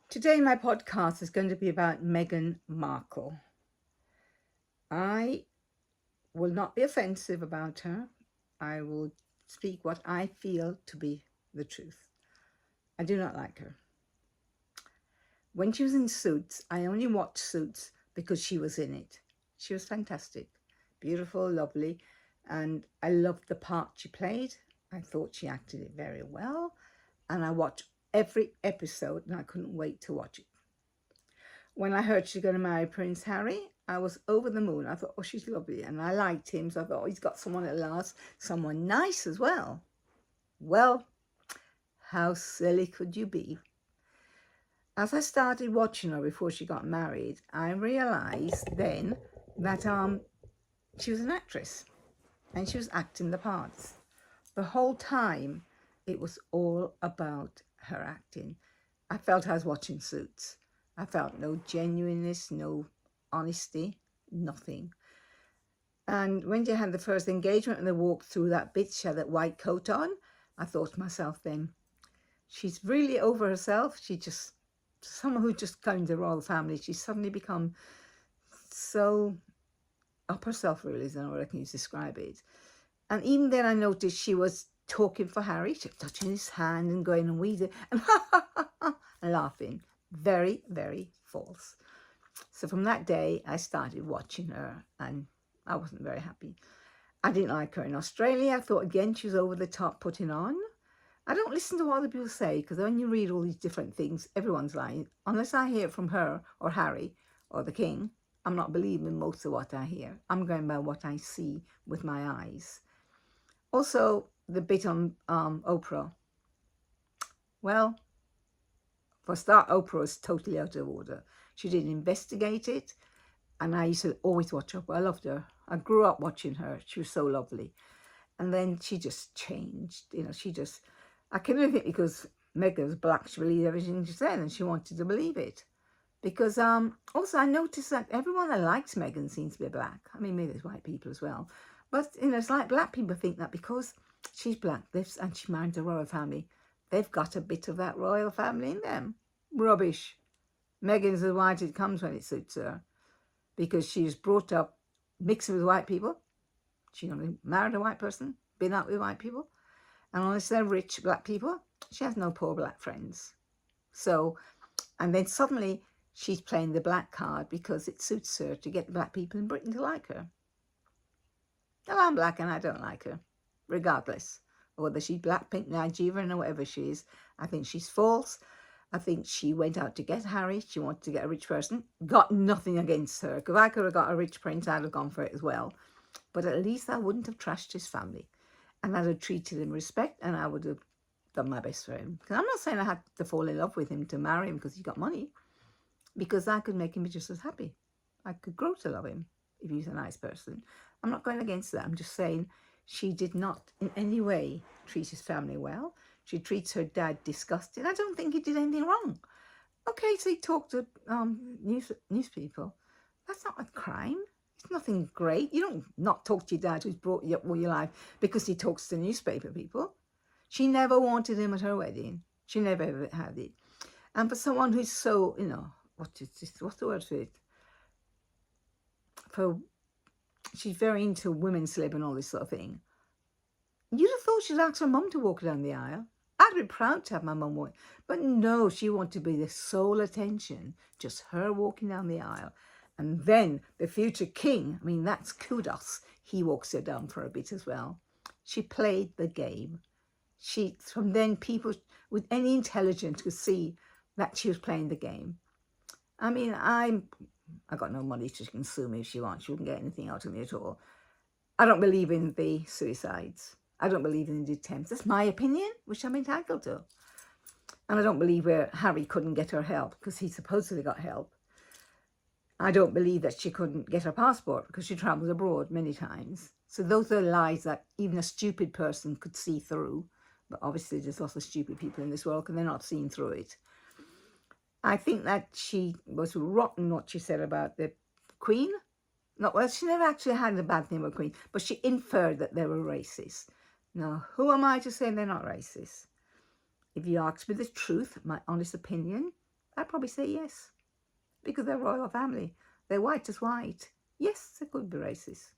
Today, my podcast is going to be about Meghan Markle. I will not be offensive about her. I will speak what I feel to be the truth. I do not like her. When she was in Suits, I only watched Suits because she was in it. She was fantastic, beautiful, lovely, and I loved the part she played. I thought she acted it very well, and I watched every episode and I couldn't wait to watch it. When I heard she's going to marry Prince Harry, I was over the moon. I thought, oh, she's lovely. And I liked him. So I thought, oh, he's got someone at last, someone nice as well. Well, how silly could you be? As I started watching her before she got married, I realized then that she was an actress and she was acting the parts. The whole time, it was all about her acting. I felt I was watching Suits. I felt no genuineness, no honesty, nothing. And when she had the first engagement and they walked through that bit, she had that white coat on, I thought to myself then, she's really over herself. She just, someone who just came to the royal family, she's suddenly become so up herself, really, is how I can describe it. And even then I noticed she was talking for Harry. She was touching his hand and going and wheezing and and laughing. Very, very false. So from that day, I started watching her and I wasn't very happy. I didn't like her in Australia. I thought, again, she was over the top putting on. I don't listen to what other people say because when you read all these different things, everyone's lying. Unless I hear it from her or Harry or the King, I'm not believing most of what I hear. I'm going by what I see with my eyes. Also, the bit on Oprah. Well, for a start, Oprah was totally out of order. She didn't investigate it, and I used to always watch Oprah. I loved her. I grew up watching her. She was so lovely. And then she just changed. I can only think because Meghan was black, she believed everything she said, and she wanted to believe it. Because also I noticed that everyone that likes Meghan seems to be black. I mean, maybe there's white people as well. But, it's like black people think that because she's black and she married the royal family, they've got a bit of that royal family in them. Rubbish. Meghan's as white as it comes when it suits her. Because she was brought up mixing with white people. She only married a white person, been out with white people. And unless they're rich black people, she has no poor black friends. So, and then suddenly she's playing the black card because it suits her to get the black people in Britain to like her. Well, I'm black and I don't like her, regardless of whether she's black, pink, Nigerian or whatever she is. I think she's false. I think she went out to get Harry. She wanted to get a rich person. Got nothing against her. Because I could have got a rich prince, I'd have gone for it as well. But at least I wouldn't have trashed his family. And I'd have treated him with respect and I would have done my best for him. Because I'm not saying I had to fall in love with him to marry him because he got money. Because I could make him be just as happy. I could grow to love him if he's a nice person. I'm not going against that. I'm just saying she did not in any way treat his family well. She treats her dad disgusting. I don't think he did anything wrong. Okay, so he talked to news people. That's not a crime. It's nothing great. You don't not talk to your dad who's brought you up all your life because he talks to newspaper people. She never wanted him at her wedding. She never ever had it. And for someone who's so, what's the word for it? She's very into women's celeb and all this sort of thing. You'd have thought she'd ask her mum to walk down the aisle. I'd be proud to have my mum walk. But no, she wanted to be the sole attention, just her walking down the aisle. And then the future king, I mean, that's kudos. He walks her down for a bit as well. She played the game. From then, people with any intelligence could see that she was playing the game. I mean, I got no money to consume me if she wants. She wouldn't get anything out of me at all. I don't believe in the suicides. I don't believe in the attempts. That's my opinion, which I'm entitled to. And I don't believe where Harry couldn't get her help because he supposedly got help. I don't believe that she couldn't get her passport because she travelled abroad many times. So those are lies that even a stupid person could see through. But obviously there's lots of stupid people in this world and they're not seeing through it. I think that she was rotten what she said about the Queen. No, well, she never actually had a bad thing about Queen, but she inferred that they were racist. Now, who am I to say they're not racist? If you ask me the truth, my honest opinion, I'd probably say yes, because they're royal family. They're white as white. Yes, they could be racist.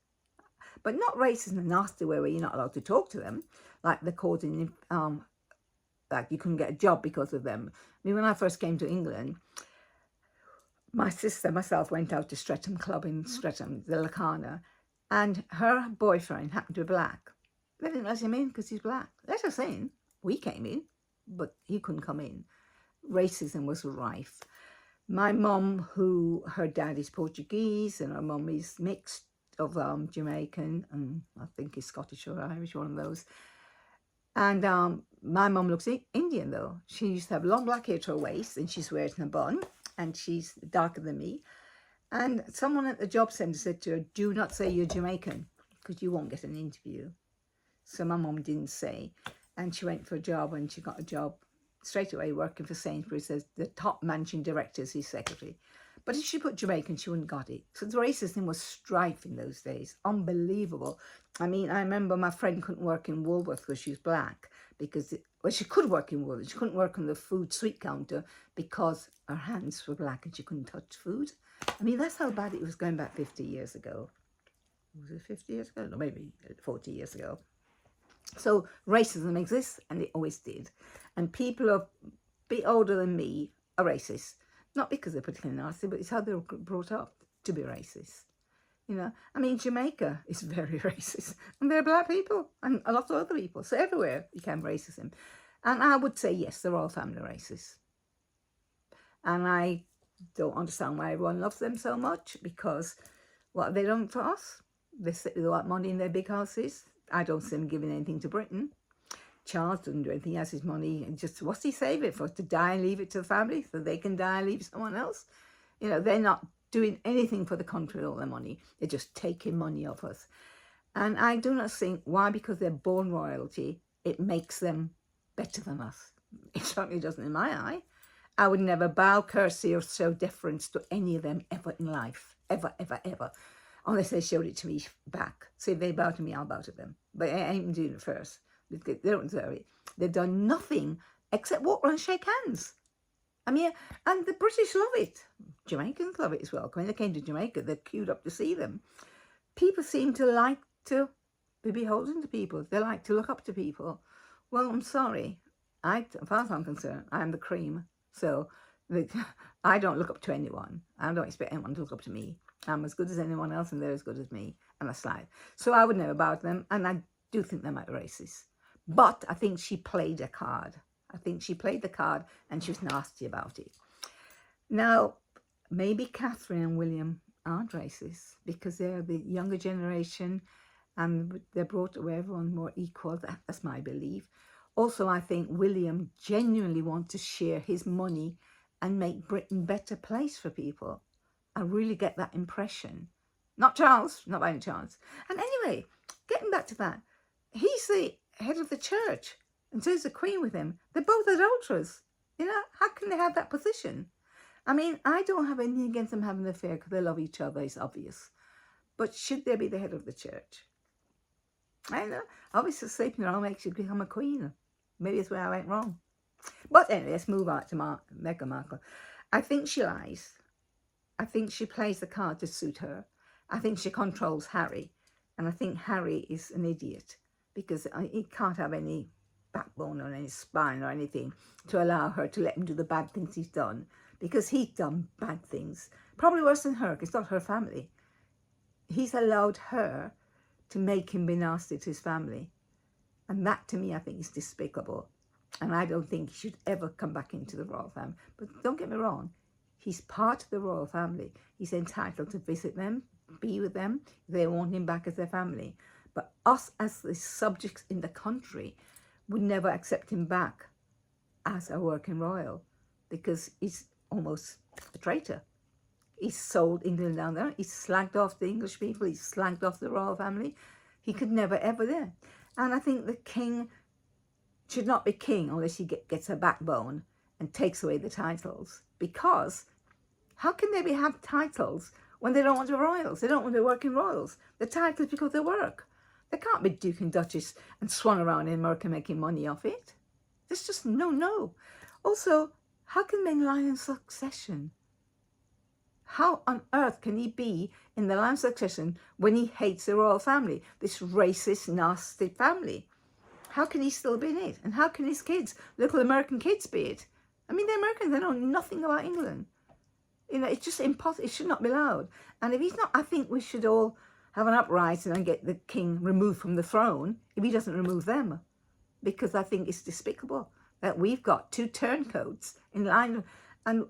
But not racist in a nasty way where you're not allowed to talk to them, like they're causing, like you couldn't get a job because of them. I mean, when I first came to England, my sister, myself, went out to Streatham Club in Streatham, the Lacana, and her boyfriend happened to be black. They didn't let him in because he's black. Let us in. We came in, but he couldn't come in. Racism was rife. My mum, who her dad is Portuguese and her mum is mixed of Jamaican and I think he's Scottish or Irish, one of those. And my mum looks Indian though. She used to have long black hair to her waist and she's wearing a bun and she's darker than me. And someone at the job centre said to her, do not say you're Jamaican because you won't get an interview. So my mum didn't say. And she went for a job and she got a job straight away working for Sainsbury's as the top managing director as his secretary. But if she put Jamaican, she wouldn't got it. So the racism was strife in those days. Unbelievable. I mean, I remember my friend couldn't work in Woolworths because she was black. Because, well, she could work in Woolworths. She couldn't work on the food sweet counter because her hands were black and she couldn't touch food. I mean, that's how bad it was going back 50 years ago. Was it 50 years ago? No, maybe 40 years ago. So racism exists, and it always did. And people a bit older than me are racist. Not because they're particularly nasty, but it's how they were brought up to be racist. You know, I mean, Jamaica is very racist. And they're black people and a lot of other people. So everywhere became racism. And I would say, yes, they're all family racist. And I don't understand why everyone loves them so much because what have they done for us? They sit with a lot of money in their big houses. I don't see them giving anything to Britain. Charles doesn't do anything. He has his money and just, what's he save it for? To die and leave it to the family so they can die and leave someone else? You know, they're not doing anything for the country with all their money. They're just taking money off us. And I do not think why, because they're born royalty, it makes them better than us. It certainly doesn't in my eye. I would never bow, curtsy or show deference to any of them ever in life. Ever, ever, ever. Unless they showed it to me back. So if they bow to me, I'll bow to them. But I ain't doing it first. They don't deserve it. They've done nothing except walk around and shake hands. I mean, and the British love it. Jamaicans love it as well. When they came to Jamaica, they queued up to see them. People seem to like to be beholden to people. They like to look up to people. Well, I'm sorry. As far as I'm concerned, I am the cream. So I don't look up to anyone. I don't expect anyone to look up to me. I'm as good as anyone else and they're as good as me. And that's life. So I would never bow to them. And I do think they might be racist. But I think she played a card. I think she played the card and she was nasty about it. Now, maybe Catherine and William aren't racist because they're the younger generation and they're brought where everyone's more equal. That's my belief. Also, I think William genuinely wants to share his money and make Britain a better place for people. I really get that impression. Not Charles, not by any chance. And anyway, getting back to that, he's the head of the church and so is the Queen with him. They're both adulterers. You know, how can they have that position? I mean, I don't have anything against them having an affair because they love each other, it's obvious. But should they be the head of the church? I know, obviously sleeping around makes you become a queen. Maybe that's where I went wrong. But anyway, let's move on to Meghan Markle. I think she lies. I think she plays the card to suit her. I think she controls Harry. And I think Harry is an idiot because he can't have any backbone or any spine or anything to allow her to let him do the bad things he's done, because he's done bad things, probably worse than her, because it's not her family. He's allowed her to make him be nasty to his family. And that, to me, I think is despicable. And I don't think he should ever come back into the royal family. But don't get me wrong, he's part of the royal family. He's entitled to visit them, be with them, if they want him back as their family. But us as the subjects in the country would never accept him back as a working royal, because he's almost a traitor. He's sold England down there. He's slagged off the English people. He's slagged off the royal family. He could never, ever there. And I think the king should not be king unless he gets a backbone and takes away the titles. Because how can they have titles when they don't want to be royals? They don't want to be working royals. The titles because they work. They can't be Duke and Duchess and swan around in America making money off it. There's just no. Also, How can men lie in succession? How on earth can he be in the line of succession when he hates the royal family, this racist, nasty family? How can he still be in it? And how can his kids, little American kids, be it? I mean, they're Americans, they know nothing about England. You know, it's just impossible. It should not be allowed. And if he's not, I think we should all have an uprising and get the king removed from the throne if he doesn't remove them. Because I think it's despicable that we've got two turncoats in line. And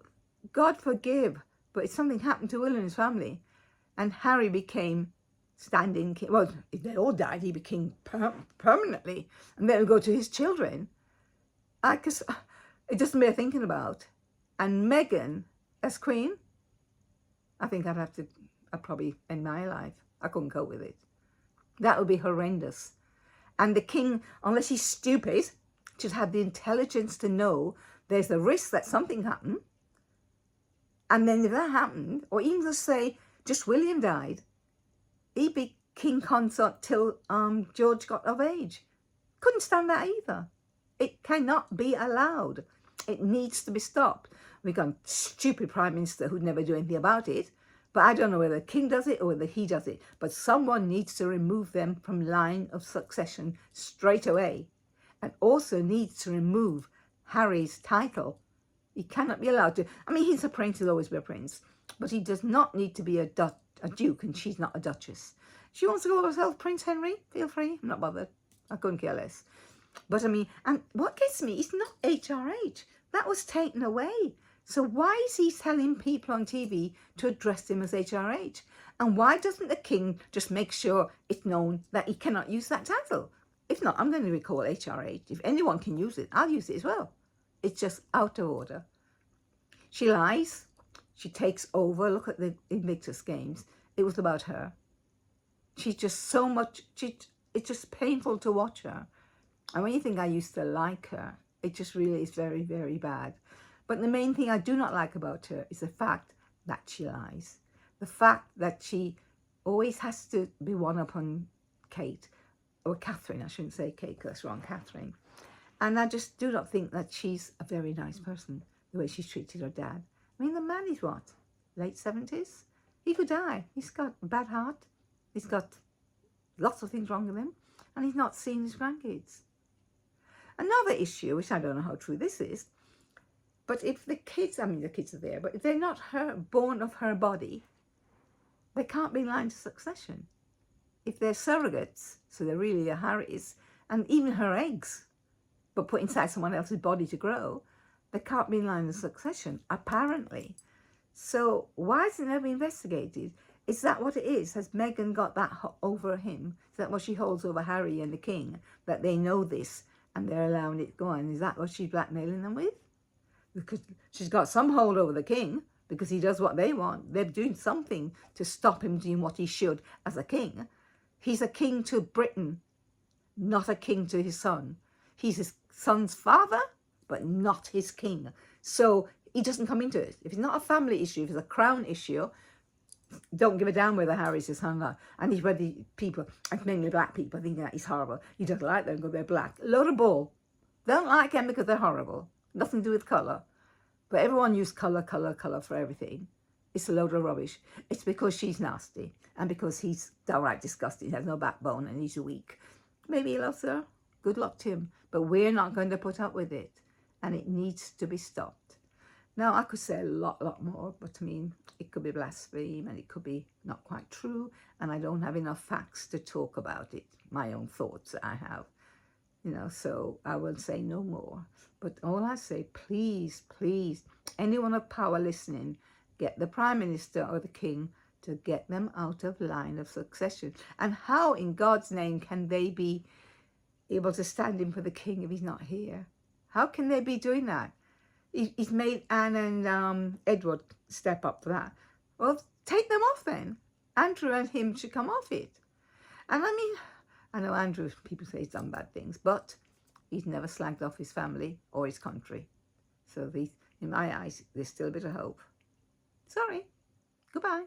God forgive, but if something happened to Will and his family, and Harry became standing king, well, if they all died, he became permanently, and then it would go to his children. It doesn't bear thinking about. And Meghan as queen, I think I'd probably end my life. I couldn't cope with it. That would be horrendous. And the king, unless he's stupid, should have the intelligence to know there's a risk that something happened. And then if that happened, or even just say, just William died, he'd be king consort till George got of age. Couldn't stand that either. It cannot be allowed. It needs to be stopped. We've got a stupid prime minister who'd never do anything about it. But I don't know whether the king does it or whether he does it. But someone needs to remove them from line of succession straight away. And also needs to remove Harry's title. He cannot be allowed to. I mean, he's a prince, he'll always be a prince. But he does not need to be a duke, and she's not a duchess. She wants to call herself Prince Henry, feel free. I'm not bothered. I couldn't care less. But I mean, and what gets me, it's not HRH. That was taken away. So why is he telling people on TV to address him as HRH? And why doesn't the king just make sure it's known that he cannot use that title? If not, I'm going to recall HRH. If anyone can use it, I'll use it as well. It's just out of order. She lies. She takes over. Look at the Invictus Games. It was about her. She's just so much, it's just painful to watch her. And when you think I used to like her, it just really is very, very bad. But the main thing I do not like about her is the fact that she lies. The fact that she always has to be one upon Kate, or Catherine, I shouldn't say Kate, because that's wrong, Catherine. And I just do not think that she's a very nice person, the way she's treated her dad. I mean, the man is what, late 70s? He could die. He's got a bad heart. He's got lots of things wrong with him. And he's not seen his grandkids. Another issue, which I don't know how true this is, but if the kids, I mean the kids are there, but if they're not born of her body, they can't be in line to succession. If they're surrogates, so they're really a Harry's, and even her eggs, but put inside someone else's body to grow, they can't be in line to succession, apparently. So why isn't it ever investigated? Is that what it is? Has Meghan got that over him? Is that what she holds over Harry and the king? That they know this and they're allowing it to go on? Is that what she's blackmailing them with? Because she's got some hold over the king because he does what they want. They're doing something to stop him doing what he should as a king. He's a king to Britain, not a king to his son. He's his son's father, but not his king. So he doesn't come into it. If it's not a family issue, if it's a crown issue, don't give a damn whether Harry's his son. And he's whether people, and mainly black people, thinking that he's horrible. He doesn't like them because they're black. Load of bull. Don't like them because they're horrible. Nothing to do with colour. But everyone uses colour for everything. It's a load of rubbish. It's because she's nasty and because he's downright disgusting. He has no backbone and he's weak. Maybe he loves her. Good luck to him. But we're not going to put up with it. And it needs to be stopped. Now, I could say a lot more, but I mean, it could be blasphemy and it could be not quite true. And I don't have enough facts to talk about it. My own thoughts I have. You know, so I will say no more. But all I say, please, please, anyone of power listening, get the Prime Minister or the King to get them out of line of succession. And how in God's name can they be able to stand in for the King if he's not here? How can they be doing that? He's made Anne and Edward step up for that. Well, take them off then. Andrew and him should come off it. And I mean, I know Andrew, people say he's done bad things, but he's never slagged off his family or his country. So in my eyes, there's still a bit of hope. Sorry. Goodbye.